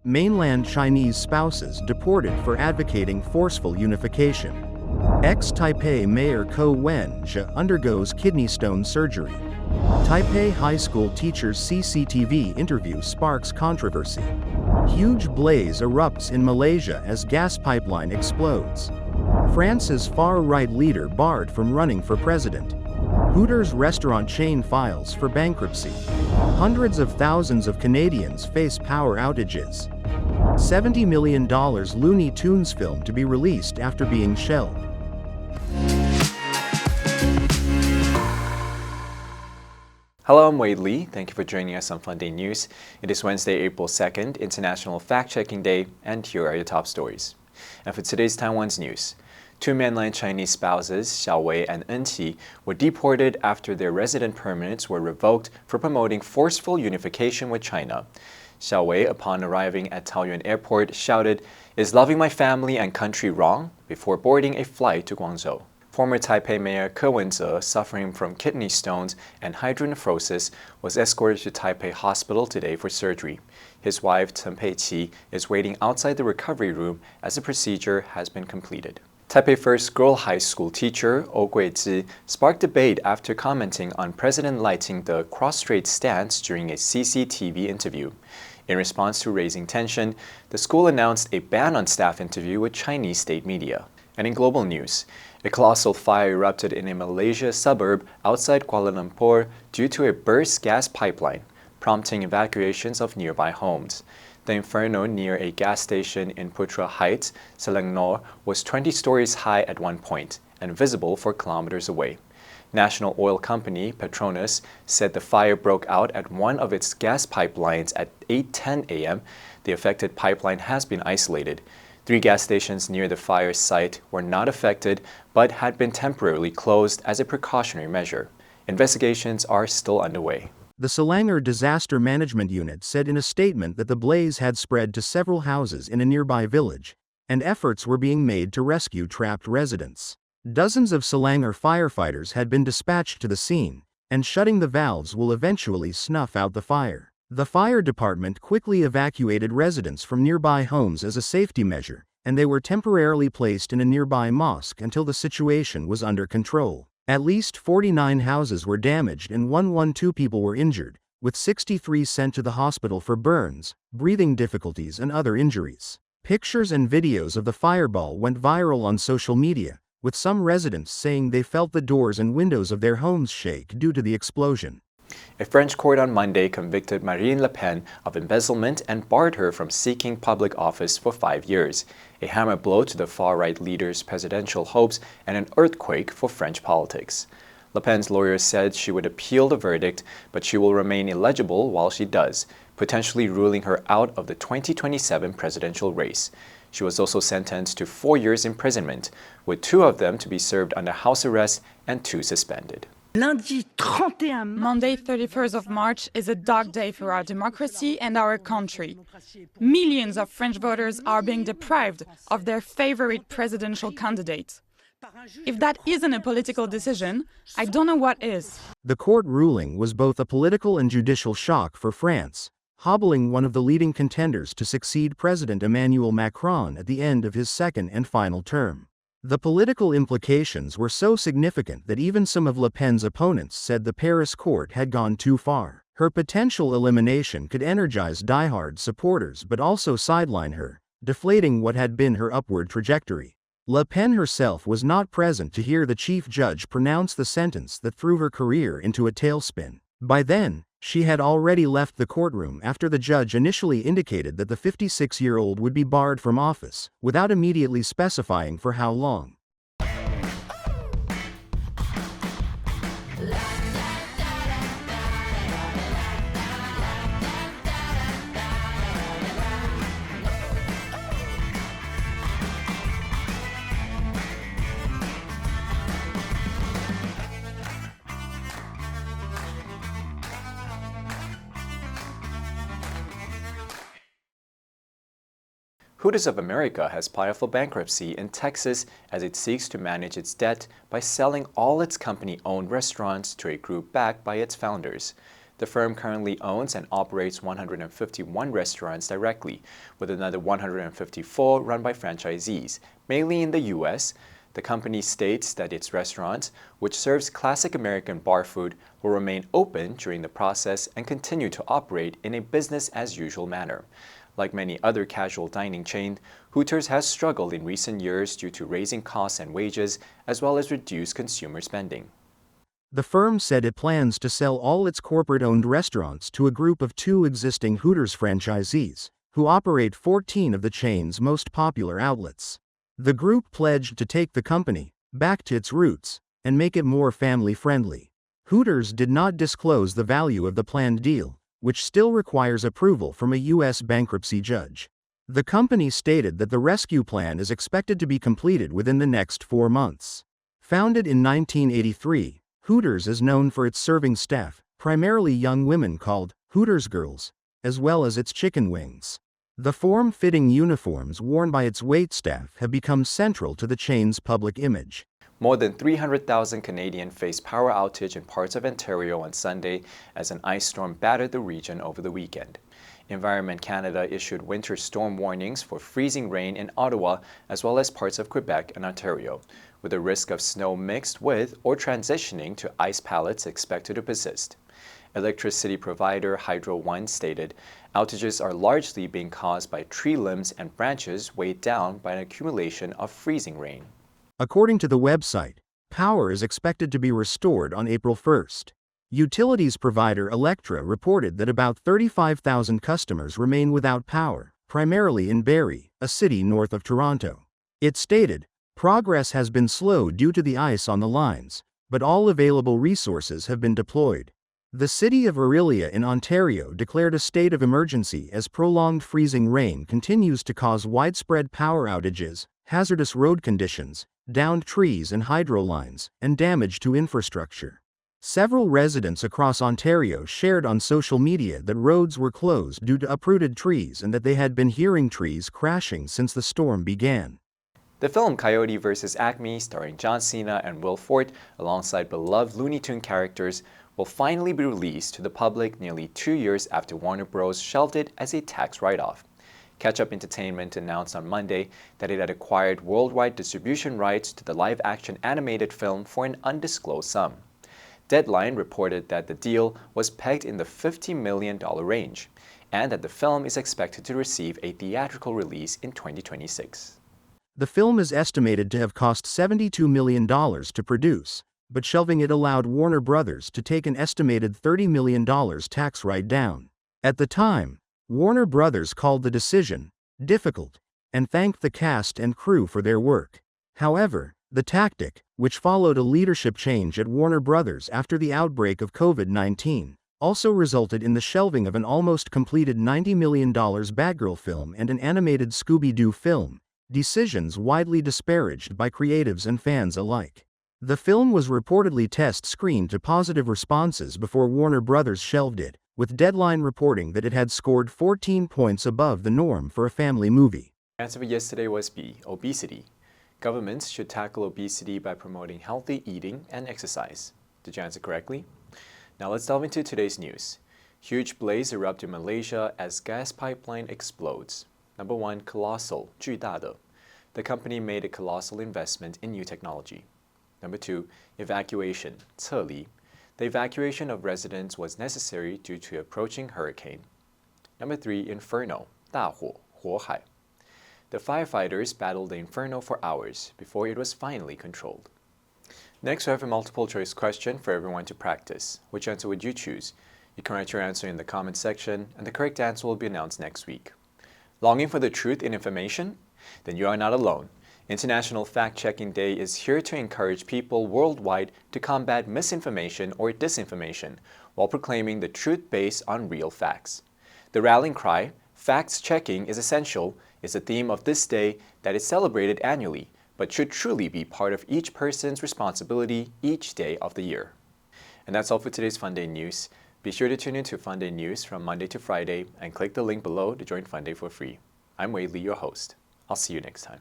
Mainland Chinese spouses deported for advocating forceful unification. Ex-Taipei Mayor Wen-je undergoes kidney stone surgery. Taipei High School teacher's CCTV interview sparks controversy. Huge blaze erupts in Malaysia as gas pipeline explodes. France's far-right leader barred from running for president. Hooters restaurant chain files for bankruptcy. Hundreds of thousands of Canadians face power outages. $70 million Looney Tunes film to be released after being shelved. Hello, I'm Wade Lee. Thank you for joining us on Funday News. It is Wednesday, April 2nd, International Fact-Checking Day, and here are your top stories. And for today's Taiwan's news, two mainland Chinese spouses, Xiaowei and Wen-je, were deported after their resident permits were revoked for promoting forceful unification with China. Xiaowei, upon arriving at Taoyuan Airport, shouted, "Is loving my family and country wrong?" before boarding a flight to Guangzhou. Former Taipei Mayor Wen-je, suffering from kidney stones and hydronephrosis, was escorted to Taipei Hospital today for surgery. His wife, Chen Pei-qi, is waiting outside the recovery room as the procedure has been completed. Taipei First Girl High School teacher, Wen-je, sparked debate after commenting on President lighting the cross-strait stance during a CCTV interview. In response to raising tension, the school announced a ban on staff interview with Chinese state media. And in global news, a colossal fire erupted in a Malaysia suburb outside Kuala Lumpur due to a burst gas pipeline, prompting evacuations of nearby homes. The inferno near a gas station in Putra Heights, Selangor, was 20 stories high at one point and visible for kilometers away. National oil company Petronas said the fire broke out at one of its gas pipelines at 8:10 a.m. The affected pipeline has been isolated. 3 gas stations near the fire site were not affected but had been temporarily closed as a precautionary measure. Investigations are still underway. The Selangor Disaster Management Unit said in a statement that the blaze had spread to several houses in a nearby village, and efforts were being made to rescue trapped residents. Dozens of Selangor firefighters had been dispatched to the scene, and shutting the valves will eventually snuff out the fire. The fire department quickly evacuated residents from nearby homes as a safety measure, and they were temporarily placed in a nearby mosque until the situation was under control. At least 49 houses were damaged and 112 people were injured, with 63 sent to the hospital for burns, breathing difficulties and other injuries. Pictures and videos of the fireball went viral on social media, with some residents saying they felt the doors and windows of their homes shake due to the explosion. A French court on Monday convicted Marine Le Pen of embezzlement and barred her from seeking public office for 5 years, a hammer blow to the far-right leader's presidential hopes and an earthquake for French politics. Le Pen's lawyers said she would appeal the verdict, but she will remain illegible while she does, potentially ruling her out of the 2027 presidential race. She was also sentenced to 4 years imprisonment, with 2 of them to be served under house arrest and 2 suspended. Monday, 31st of March, is a dark day for our democracy and our country. Millions of French voters are being deprived of their favorite presidential candidate. If that isn't a political decision, I don't know what is. The court ruling was both a political and judicial shock for France, hobbling one of the leading contenders to succeed President Emmanuel Macron at the end of his second and final term. The political implications were so significant that even some of Le Pen's opponents said the Paris court had gone too far. Her potential elimination could energize diehard supporters but also sideline her, deflating what had been her upward trajectory. Le Pen herself was not present to hear the chief judge pronounce the sentence that threw her career into a tailspin. By then, she had already left the courtroom after the judge initially indicated that the 56-year-old would be barred from office, without immediately specifying for how long. Hooters of America has filed for bankruptcy in Texas as it seeks to manage its debt by selling all its company-owned restaurants to a group backed by its founders. The firm currently owns and operates 151 restaurants directly, with another 154 run by franchisees, mainly in the U.S. The company states that its restaurants, which serves classic American bar food, will remain open during the process and continue to operate in a business-as-usual manner. Like many other casual dining chains, Hooters has struggled in recent years due to raising costs and wages, as well as reduced consumer spending. The firm said it plans to sell all its corporate-owned restaurants to a group of 2 existing Hooters franchisees, who operate 14 of the chain's most popular outlets. The group pledged to take the company back to its roots and make it more family-friendly. Hooters did not disclose the value of the planned deal, which still requires approval from a U.S. bankruptcy judge. The company stated that the rescue plan is expected to be completed within the next 4 months. Founded in 1983, Hooters is known for its serving staff, primarily young women called Hooters girls, as well as its chicken wings. The form-fitting uniforms worn by its waitstaff have become central to the chain's public image. More than 300,000 Canadians faced power outage in parts of Ontario on Sunday as an ice storm battered the region over the weekend. Environment Canada issued winter storm warnings for freezing rain in Ottawa as well as parts of Quebec and Ontario, with the risk of snow mixed with or transitioning to ice pellets expected to persist. Electricity provider Hydro One stated outages are largely being caused by tree limbs and branches weighed down by an accumulation of freezing rain. According to the website, power is expected to be restored on April 1st. Utilities provider Electra reported that about 35,000 customers remain without power, primarily in Barrie, a city north of Toronto. It stated, progress has been slow due to the ice on the lines, but all available resources have been deployed. The city of Orillia in Ontario declared a state of emergency as prolonged freezing rain continues to cause widespread power outages, hazardous road conditions, downed trees and hydro lines, and damage to infrastructure. Several residents across Ontario shared on social media that roads were closed due to uprooted trees and that they had been hearing trees crashing since the storm began. The film Coyote vs. Acme, starring John Cena and Will Forte alongside beloved Looney Tunes characters, will finally be released to the public nearly 2 years after Warner Bros. Shelved it as a tax write-off. Catch-Up Entertainment announced on Monday that it had acquired worldwide distribution rights to the live-action animated film for an undisclosed sum. Deadline reported that the deal was pegged in the $50 million range, and that the film is expected to receive a theatrical release in 2026. The film is estimated to have cost $72 million to produce, but shelving it allowed Warner Bros. To take an estimated $30 million tax write-down. At the time, Warner Bros. Called the decision difficult and thanked the cast and crew for their work. However, the tactic, which followed a leadership change at Warner Bros. After the outbreak of COVID-19, also resulted in the shelving of an almost completed $90 million Batgirl film and an animated Scooby-Doo film, decisions widely disparaged by creatives and fans alike. The film was reportedly test-screened to positive responses before Warner Bros. Shelved it, with Deadline reporting that it had scored 14 points above the norm for a family movie. The answer for yesterday was B, obesity. Governments should tackle obesity by promoting healthy eating and exercise. Did you answer correctly? Now let's delve into today's news. Huge blaze erupt in Malaysia as gas pipeline explodes. Number 1, colossal, 巨大的. The company made a colossal investment in new technology. Number 2, evacuation, 撤离. The evacuation of residents was necessary due to approaching hurricane. Number 3, inferno, 大火, 火海. The firefighters battled the inferno for hours before it was finally controlled. Next, we have a multiple choice question for everyone to practice. Which answer would you choose? You can write your answer in the comment section, and the correct answer will be announced next week. Longing for the truth in information? Then you are not alone. International Fact-Checking Day is here to encourage people worldwide to combat misinformation or disinformation while proclaiming the truth based on real facts. The rallying cry, "Facts checking is essential," is the theme of this day that is celebrated annually, but should truly be part of each person's responsibility each day of the year. And that's all for today's Funday News. Be sure to tune in to Funday News from Monday to Friday and click the link below to join Funday for free. I'm Wei Li, your host. I'll see you next time.